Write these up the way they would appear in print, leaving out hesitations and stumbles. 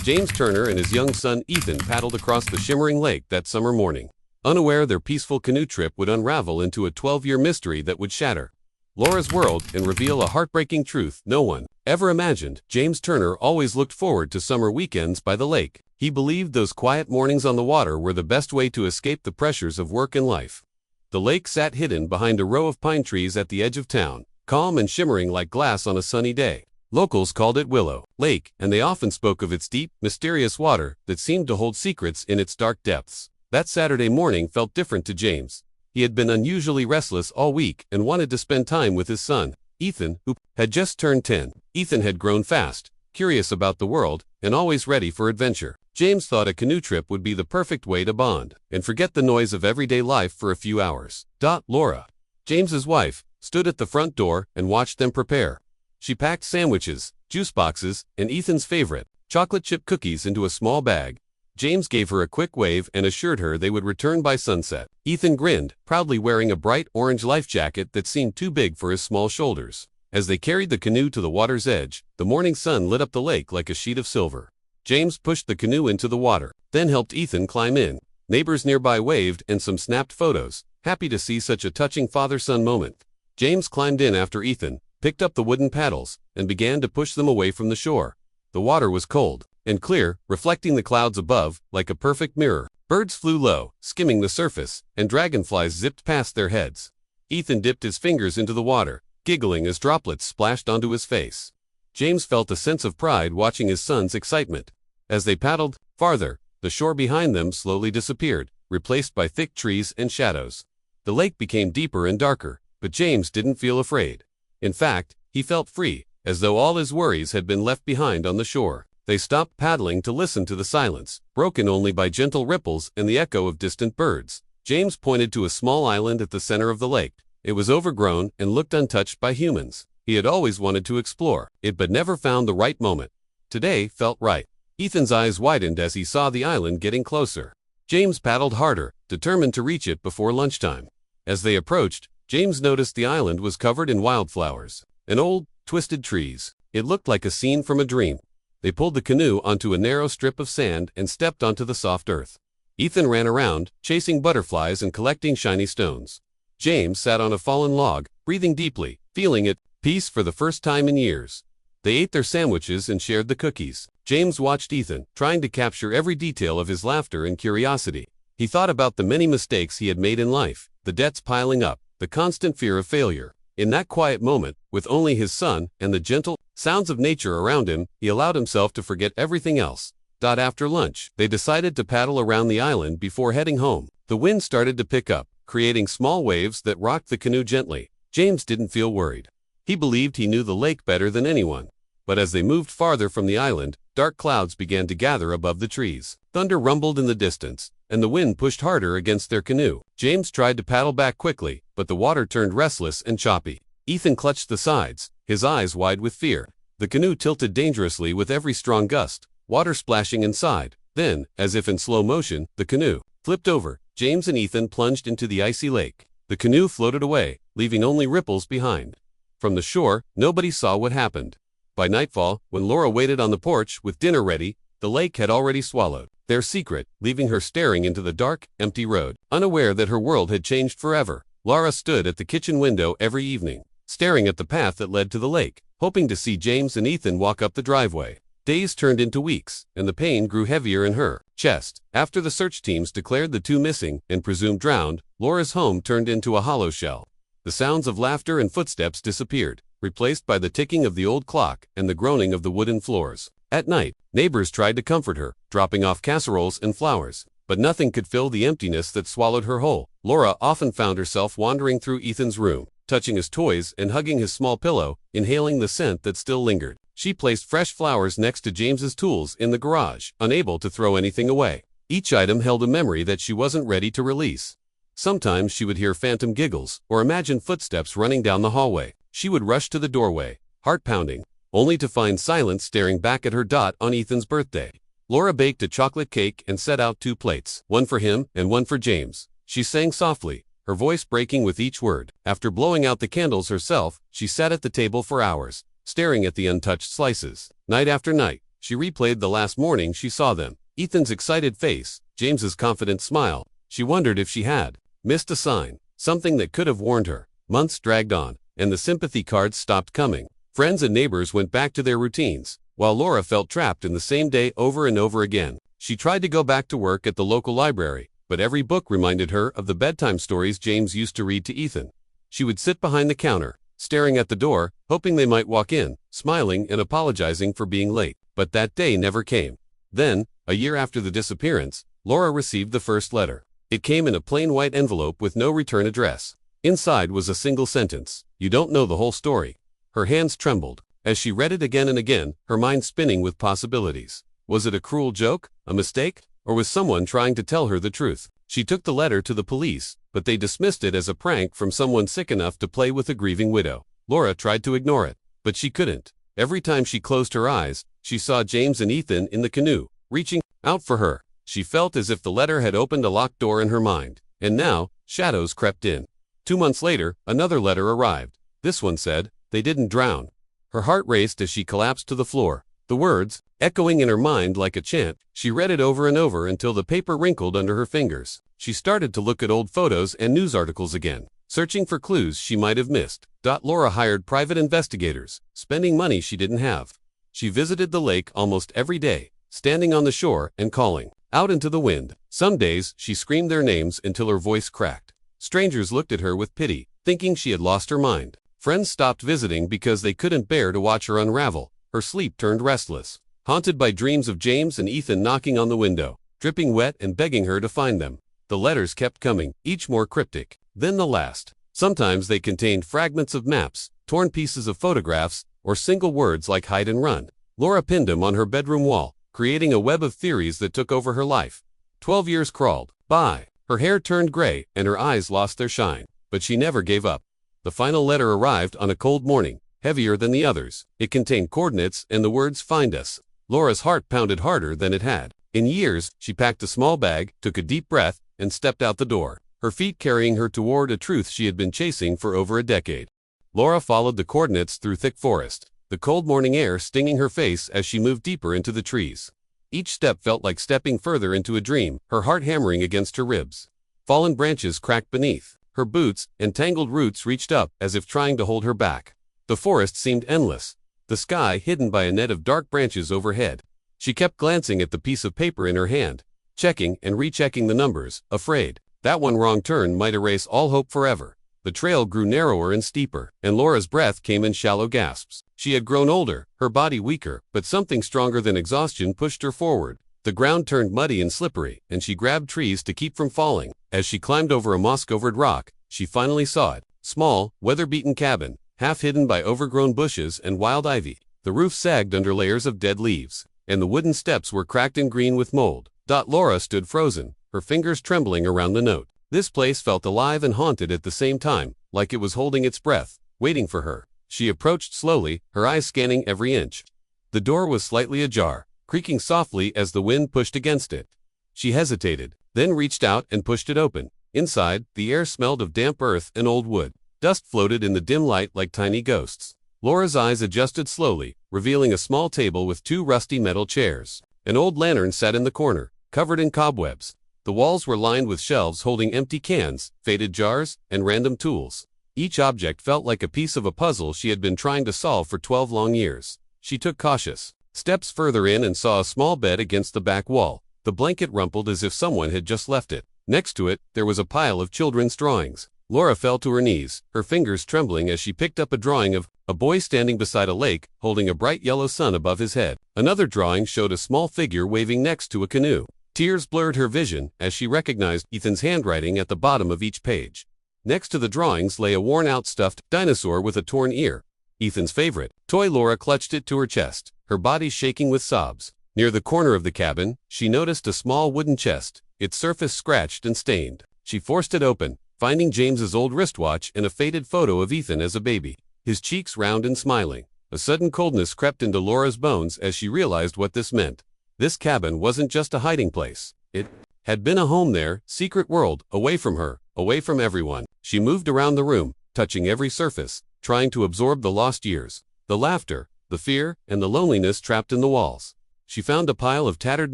James Turner and his young son Ethan paddled across the shimmering lake that summer morning, unaware their peaceful canoe trip would unravel into a 12-year mystery that would shatter Laura's world and reveal a heartbreaking truth no one ever imagined. James Turner always looked forward to summer weekends by the lake. He believed those quiet mornings on the water were the best way to escape the pressures of work and life. The lake sat hidden behind a row of pine trees at the edge of town, calm and shimmering like glass on a sunny day. Locals called it Willow Lake, and they often spoke of its deep, mysterious water that seemed to hold secrets in its dark depths. That Saturday morning felt different to James. He had been unusually restless all week and wanted to spend time with his son, Ethan, who had just turned 10. Ethan had grown fast, curious about the world, and always ready for adventure. James thought a canoe trip would be the perfect way to bond and forget the noise of everyday life for a few hours. Laura, James's wife, stood at the front door and watched them prepare. She packed sandwiches, juice boxes, and Ethan's favorite, chocolate chip cookies into a small bag. James gave her a quick wave and assured her they would return by sunset. Ethan grinned, proudly wearing a bright orange life jacket that seemed too big for his small shoulders. As they carried the canoe to the water's edge, the morning sun lit up the lake like a sheet of silver. James pushed the canoe into the water, then helped Ethan climb in. Neighbors nearby waved and some snapped photos, happy to see such a touching father-son moment. James climbed in after Ethan, picked up the wooden paddles, and began to push them away from the shore. The water was cold and clear, reflecting the clouds above like a perfect mirror. Birds flew low, skimming the surface, and dragonflies zipped past their heads. Ethan dipped his fingers into the water, giggling as droplets splashed onto his face. James felt a sense of pride watching his son's excitement. As they paddled farther, the shore behind them slowly disappeared, replaced by thick trees and shadows. The lake became deeper and darker, but James didn't feel afraid. In fact, he felt free, as though all his worries had been left behind on the shore. They stopped paddling to listen to the silence, broken only by gentle ripples and the echo of distant birds. James pointed to a small island at the center of the lake. It was overgrown and looked untouched by humans. He had always wanted to explore it but never found the right moment. Today felt right. Ethan's eyes widened as he saw the island getting closer. James paddled harder, determined to reach it before lunchtime. As they approached, James noticed the island was covered in wildflowers and old, twisted trees. It looked like a scene from a dream. They pulled the canoe onto a narrow strip of sand and stepped onto the soft earth. Ethan ran around, chasing butterflies and collecting shiny stones. James sat on a fallen log, breathing deeply, feeling at peace for the first time in years. They ate their sandwiches and shared the cookies. James watched Ethan, trying to capture every detail of his laughter and curiosity. He thought about the many mistakes he had made in life, the debts piling up, the constant fear of failure. In that quiet moment, with only his son and the gentle sounds of nature around him, he allowed himself to forget everything else. After lunch, they decided to paddle around the island before heading home. The wind started to pick up, creating small waves that rocked the canoe gently. James didn't feel worried. He believed he knew the lake better than anyone. But as they moved farther from the island, dark clouds began to gather above the trees. Thunder rumbled in the distance, and the wind pushed harder against their canoe. James tried to paddle back quickly, but the water turned restless and choppy. Ethan clutched the sides, his eyes wide with fear. The canoe tilted dangerously with every strong gust, water splashing inside. Then, as if in slow motion, the canoe flipped over. James and Ethan plunged into the icy lake. The canoe floated away, leaving only ripples behind. From the shore, nobody saw what happened. By nightfall, when Laura waited on the porch with dinner ready, the lake had already swallowed their secret, leaving her staring into the dark, empty road. Unaware that her world had changed forever, Laura stood at the kitchen window every evening, staring at the path that led to the lake, hoping to see James and Ethan walk up the driveway. Days turned into weeks, and the pain grew heavier in her chest. After the search teams declared the two missing and presumed drowned, Laura's home turned into a hollow shell. The sounds of laughter and footsteps disappeared, replaced by the ticking of the old clock and the groaning of the wooden floors. At night, neighbors tried to comfort her, dropping off casseroles and flowers, but nothing could fill the emptiness that swallowed her whole. Laura often found herself wandering through Ethan's room, touching his toys and hugging his small pillow, inhaling the scent that still lingered. She placed fresh flowers next to James's tools in the garage, unable to throw anything away. Each item held a memory that she wasn't ready to release. Sometimes she would hear phantom giggles or imagine footsteps running down the hallway. She would rush to the doorway, heart pounding, only to find silence staring back at her on Ethan's birthday. Laura baked a chocolate cake and set out 2 plates, one for him and one for James. She sang softly, her voice breaking with each word. After blowing out the candles herself, she sat at the table for hours, staring at the untouched slices. Night after night, She replayed the last morning she saw them. Ethan's excited face, James's confident smile. She wondered if she had missed a sign, something that could have warned her. Months dragged on, and the sympathy cards stopped coming. Friends and neighbors went back to their routines, while Laura felt trapped in the same day over and over again. She tried to go back to work at the local library, but every book reminded her of the bedtime stories James used to read to Ethan. She would sit behind the counter, staring at the door, hoping they might walk in, smiling and apologizing for being late. But that day never came. Then, a year after the disappearance, Laura received the first letter. It came in a plain white envelope with no return address. Inside was a single sentence: "You don't know the whole story." Her hands trembled. As she read it again and again, her mind spinning with possibilities. Was it a cruel joke, a mistake, or was someone trying to tell her the truth? She took the letter to the police, but they dismissed it as a prank from someone sick enough to play with a grieving widow. Laura tried to ignore it, but she couldn't. Every time she closed her eyes, she saw James and Ethan in the canoe, reaching out for her. She felt as if the letter had opened a locked door in her mind, and now, shadows crept in. 2 months later, another letter arrived. This one said, "They didn't drown." Her heart raced as she collapsed to the floor. The words, echoing in her mind like a chant, she read it over and over until the paper wrinkled under her fingers. She started to look at old photos and news articles again, searching for clues she might have missed. Laura hired private investigators, spending money she didn't have. She visited the lake almost every day, standing on the shore and calling out into the wind. Some days, she screamed their names until her voice cracked. Strangers looked at her with pity, thinking she had lost her mind. Friends stopped visiting because they couldn't bear to watch her unravel. Her sleep turned restless, haunted by dreams of James and Ethan knocking on the window, dripping wet and begging her to find them. The letters kept coming, each more cryptic than the last. Sometimes they contained fragments of maps, torn pieces of photographs, or single words like hide and run. Laura pinned them on her bedroom wall, creating a web of theories that took over her life. 12 years crawled by. Her hair turned gray and her eyes lost their shine, but she never gave up. The final letter arrived on a cold morning, heavier than the others. It contained coordinates and the words "Find us." Laura's heart pounded harder than it had in years. She packed a small bag, took a deep breath, and stepped out the door, her feet carrying her toward a truth she had been chasing for over a decade. Laura followed the coordinates through thick forest, the cold morning air stinging her face as she moved deeper into the trees. Each step felt like stepping further into a dream, her heart hammering against her ribs. Fallen branches cracked beneath her boots, and tangled roots reached up as if trying to hold her back. The forest seemed endless, the sky hidden by a net of dark branches overhead. She kept glancing at the piece of paper in her hand, checking and rechecking the numbers, afraid that one wrong turn might erase all hope forever. The trail grew narrower and steeper, and Laura's breath came in shallow gasps. She had grown older, her body weaker, but something stronger than exhaustion pushed her forward. The ground turned muddy and slippery, and she grabbed trees to keep from falling. As she climbed over a moss-covered rock, she finally saw it. Small, weather-beaten cabin, half hidden by overgrown bushes and wild ivy. The roof sagged under layers of dead leaves, and the wooden steps were cracked and green with mold. Laura stood frozen, her fingers trembling around the note. This place felt alive and haunted at the same time, like it was holding its breath, waiting for her. She approached slowly, her eyes scanning every inch. The door was slightly ajar, creaking softly as the wind pushed against it. She hesitated, then reached out and pushed it open. Inside, the air smelled of damp earth and old wood. Dust floated in the dim light like tiny ghosts. Laura's eyes adjusted slowly, revealing a small table with 2 rusty metal chairs. An old lantern sat in the corner, covered in cobwebs. The walls were lined with shelves holding empty cans, faded jars, and random tools. Each object felt like a piece of a puzzle she had been trying to solve for 12 long years. She took cautious steps further in and saw a small bed against the back wall, the blanket rumpled as if someone had just left it. Next to it, there was a pile of children's drawings. Laura fell to her knees, her fingers trembling as she picked up a drawing of a boy standing beside a lake, holding a bright yellow sun above his head. Another drawing showed a small figure waving next to a canoe. Tears blurred her vision as she recognized Ethan's handwriting at the bottom of each page. Next to the drawings lay a worn-out stuffed dinosaur with a torn ear. Ethan's favorite toy. Laura clutched it to her chest, her body shaking with sobs. Near the corner of the cabin, she noticed a small wooden chest, its surface scratched and stained. She forced it open, finding James's old wristwatch and a faded photo of Ethan as a baby, his cheeks round and smiling. A sudden coldness crept into Laura's bones as she realized what this meant. This cabin wasn't just a hiding place. It had been a home there, secret world, away from her, away from everyone. She moved around the room, touching every surface, trying to absorb the lost years, the laughter, the fear, and the loneliness trapped in the walls. she found a pile of tattered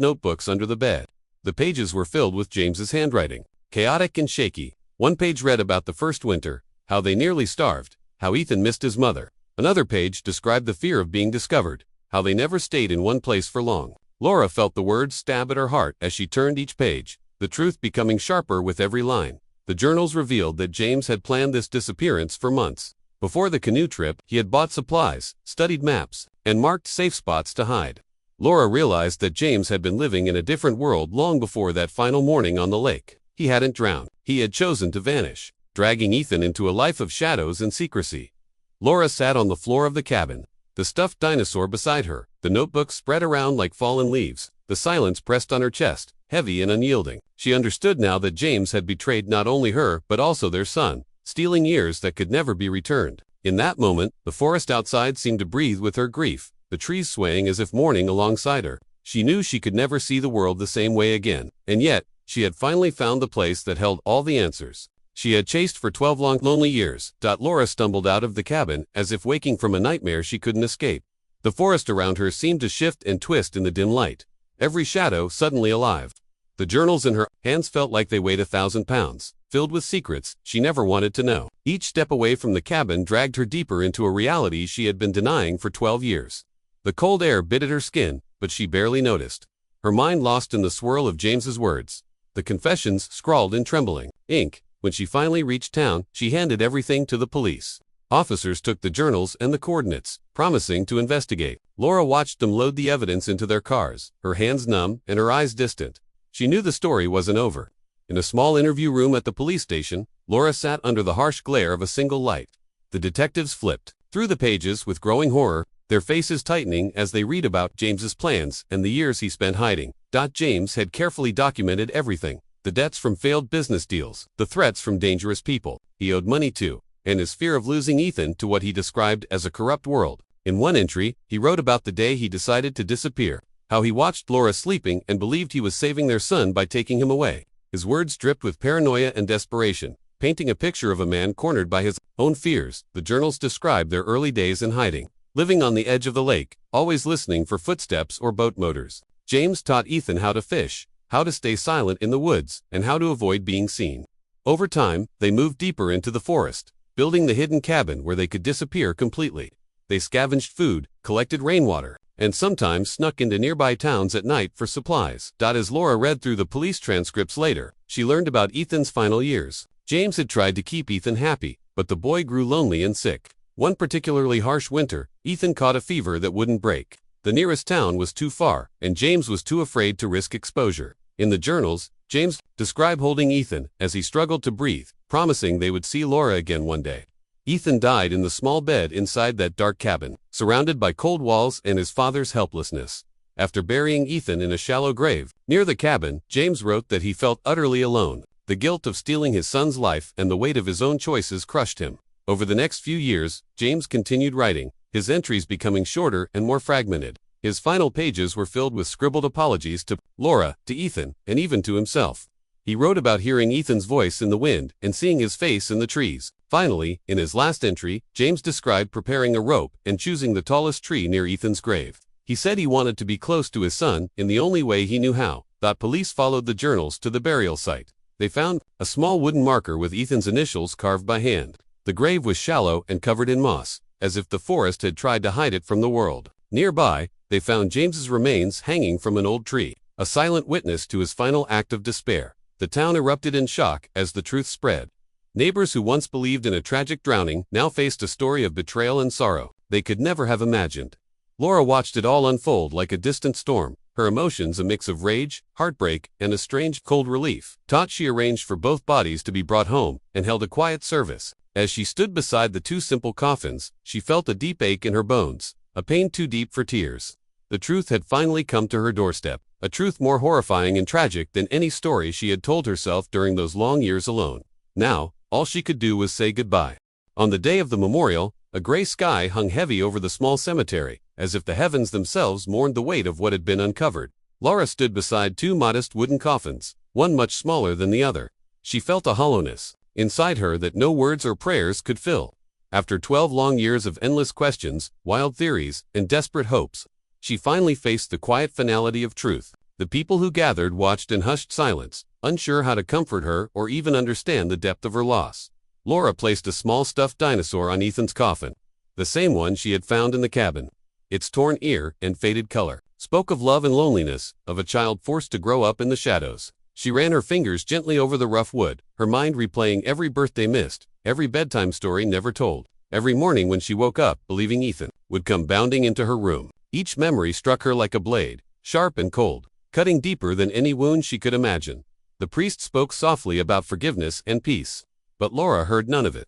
notebooks under the bed. The pages were filled with James's handwriting, chaotic and shaky. One page read about the first winter, how they nearly starved, how Ethan missed his mother. Another page described the fear of being discovered, how they never stayed in one place for long. Laura felt the words stab at her heart as she turned each page, the truth becoming sharper with every line. The journals revealed that James had planned this disappearance for months. Before the canoe trip, he had bought supplies, studied maps, and marked safe spots to hide. Laura realized that James had been living in a different world long before that final morning on the lake. He hadn't drowned. He had chosen to vanish, dragging Ethan into a life of shadows and secrecy. Laura sat on the floor of the cabin, the stuffed dinosaur beside her, the notebooks spread around like fallen leaves, the silence pressed on her chest, heavy and unyielding. She understood now that James had betrayed not only her but also their son, stealing years that could never be returned. In that moment, the forest outside seemed to breathe with her grief, the trees swaying as if mourning alongside her. She knew she could never see the world the same way again, and yet, she had finally found the place that held all the answers. She had chased for 12 long, lonely years. Laura stumbled out of the cabin, as if waking from a nightmare she couldn't escape. The forest around her seemed to shift and twist in the dim light, every shadow suddenly alive. The journals in her hands felt like they weighed 1,000 pounds, filled with secrets she never wanted to know. Each step away from the cabin dragged her deeper into a reality she had been denying for 12 years. The cold air bit at her skin, but she barely noticed. Her mind lost in the swirl of James's words, the confessions scrawled in trembling ink. When she finally reached town, she handed everything to the police. Officers took the journals and the coordinates, promising to investigate. Laura watched them load the evidence into their cars, her hands numb and her eyes distant. She knew the story wasn't over. In a small interview room at the police station, Laura sat under the harsh glare of a single light. The detectives flipped through the pages with growing horror, their faces tightening as they read about James's plans and the years he spent hiding. James had carefully documented everything. The debts from failed business deals, the threats from dangerous people he owed money to, and his fear of losing Ethan to what he described as a corrupt world. In one entry, he wrote about the day he decided to disappear, how he watched Laura sleeping and believed he was saving their son by taking him away. His words dripped with paranoia and desperation, painting a picture of a man cornered by his own fears. The journals described their early days in hiding, living on the edge of the lake, always listening for footsteps or boat motors. James taught Ethan how to fish, how to stay silent in the woods, and how to avoid being seen. Over time, they moved deeper into the forest, building the hidden cabin where they could disappear completely. They scavenged food, collected rainwater, and sometimes snuck into nearby towns at night for supplies. As Laura read through the police transcripts later, she learned about Ethan's final years. James had tried to keep Ethan happy, but the boy grew lonely and sick. One particularly harsh winter, Ethan caught a fever that wouldn't break. The nearest town was too far, and James was too afraid to risk exposure. In the journals, James described holding Ethan as he struggled to breathe, promising they would see Laura again one day. Ethan died in the small bed inside that dark cabin, surrounded by cold walls and his father's helplessness. After burying Ethan in a shallow grave near the cabin, James wrote that he felt utterly alone. The guilt of stealing his son's life and the weight of his own choices crushed him. Over the next few years, James continued writing, his entries becoming shorter and more fragmented. His final pages were filled with scribbled apologies to Laura, to Ethan, and even to himself. He wrote about hearing Ethan's voice in the wind and seeing his face in the trees. Finally, in his last entry, James described preparing a rope and choosing the tallest tree near Ethan's grave. He said he wanted to be close to his son in the only way he knew how. Police followed the journals to the burial site. They found a small wooden marker with Ethan's initials carved by hand. The grave was shallow and covered in moss, as if the forest had tried to hide it from the world. Nearby, they found James's remains hanging from an old tree, a silent witness to his final act of despair. The town erupted in shock as the truth spread. Neighbors who once believed in a tragic drowning now faced a story of betrayal and sorrow they could never have imagined. Laura watched it all unfold like a distant storm, her emotions a mix of rage, heartbreak, and a strange, cold relief. She arranged for both bodies to be brought home and held a quiet service. As she stood beside the two simple coffins, she felt a deep ache in her bones, a pain too deep for tears. The truth had finally come to her doorstep, a truth more horrifying and tragic than any story she had told herself during those long years alone. Now, all she could do was say goodbye. On the day of the memorial, a gray sky hung heavy over the small cemetery, as if the heavens themselves mourned the weight of what had been uncovered. Laura stood beside two modest wooden coffins, one much smaller than the other. She felt a hollowness inside her that no words or prayers could fill. After 12 long years of endless questions, wild theories, and desperate hopes, she finally faced the quiet finality of truth. The people who gathered watched in hushed silence, unsure how to comfort her or even understand the depth of her loss. Laura placed a small stuffed dinosaur on Ethan's coffin, the same one she had found in the cabin. Its torn ear and faded color spoke of love and loneliness, of a child forced to grow up in the shadows. She ran her fingers gently over the rough wood, her mind replaying every birthday missed, every bedtime story never told, every morning when she woke up believing Ethan would come bounding into her room. Each memory struck her like a blade, sharp and cold, cutting deeper than any wound she could imagine. The priest spoke softly about forgiveness and peace, but Laura heard none of it.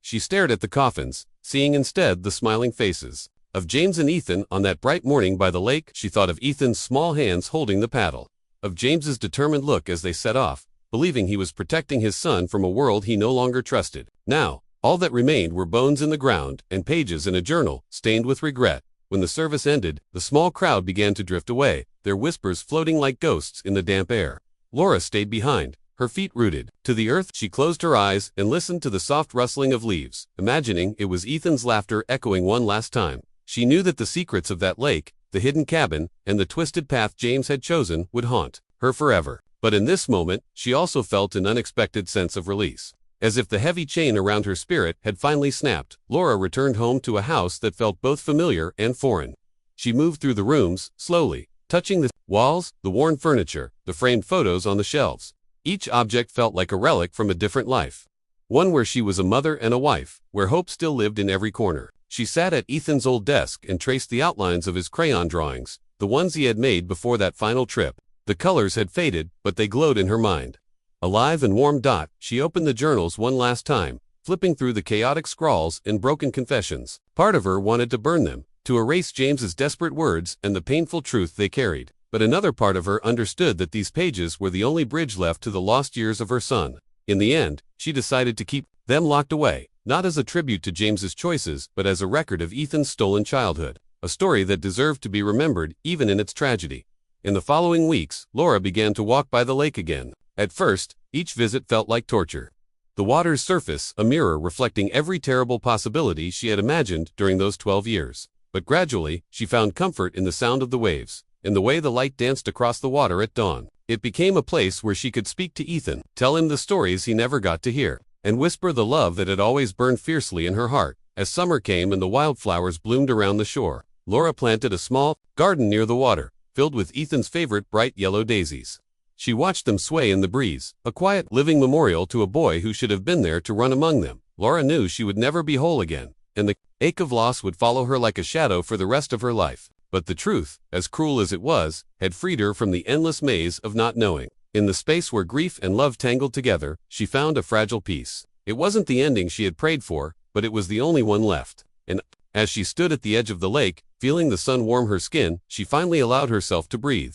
She stared at the coffins, seeing instead the smiling faces of James and Ethan on that bright morning by the lake. She thought of Ethan's small hands holding the paddle, of James's determined look as they set off, believing he was protecting his son from a world he no longer trusted. Now, all that remained were bones in the ground and pages in a journal stained with regret. When the service ended, the small crowd began to drift away, their whispers floating like ghosts in the damp air. Laura stayed behind, her feet rooted to the earth. She closed her eyes and listened to the soft rustling of leaves, imagining it was Ethan's laughter echoing one last time. She knew that the secrets of that lake, the hidden cabin, and the twisted path James had chosen would haunt her forever. But in this moment, she also felt an unexpected sense of release. As if the heavy chain around her spirit had finally snapped, Laura returned home to a house that felt both familiar and foreign. She moved through the rooms, slowly, touching the walls, the worn furniture, the framed photos on the shelves. Each object felt like a relic from a different life. One where she was a mother and a wife, where hope still lived in every corner. She sat at Ethan's old desk and traced the outlines of his crayon drawings, the ones he had made before that final trip. The colors had faded, but they glowed in her mind. Alive and warm. She opened the journals one last time, flipping through the chaotic scrawls and broken confessions. Part of her wanted to burn them, to erase James's desperate words and the painful truth they carried. But another part of her understood that these pages were the only bridge left to the lost years of her son. In the end, she decided to keep them locked away, not as a tribute to James's choices, but as a record of Ethan's stolen childhood, a story that deserved to be remembered even in its tragedy. In the following weeks, Laura began to walk by the lake again. At first, each visit felt like torture. The water's surface, a mirror reflecting every terrible possibility she had imagined during those 12 years. But gradually, she found comfort in the sound of the waves, in the way the light danced across the water at dawn. It became a place where she could speak to Ethan, tell him the stories he never got to hear, and whisper the love that had always burned fiercely in her heart. As summer came and the wildflowers bloomed around the shore, Laura planted a small garden near the water, filled with Ethan's favorite bright yellow daisies. She watched them sway in the breeze, a quiet, living memorial to a boy who should have been there to run among them. Laura knew she would never be whole again, and the ache of loss would follow her like a shadow for the rest of her life. But the truth, as cruel as it was, had freed her from the endless maze of not knowing. In the space where grief and love tangled together, she found a fragile peace. It wasn't the ending she had prayed for, but it was the only one left. And as she stood at the edge of the lake, feeling the sun warm her skin, she finally allowed herself to breathe.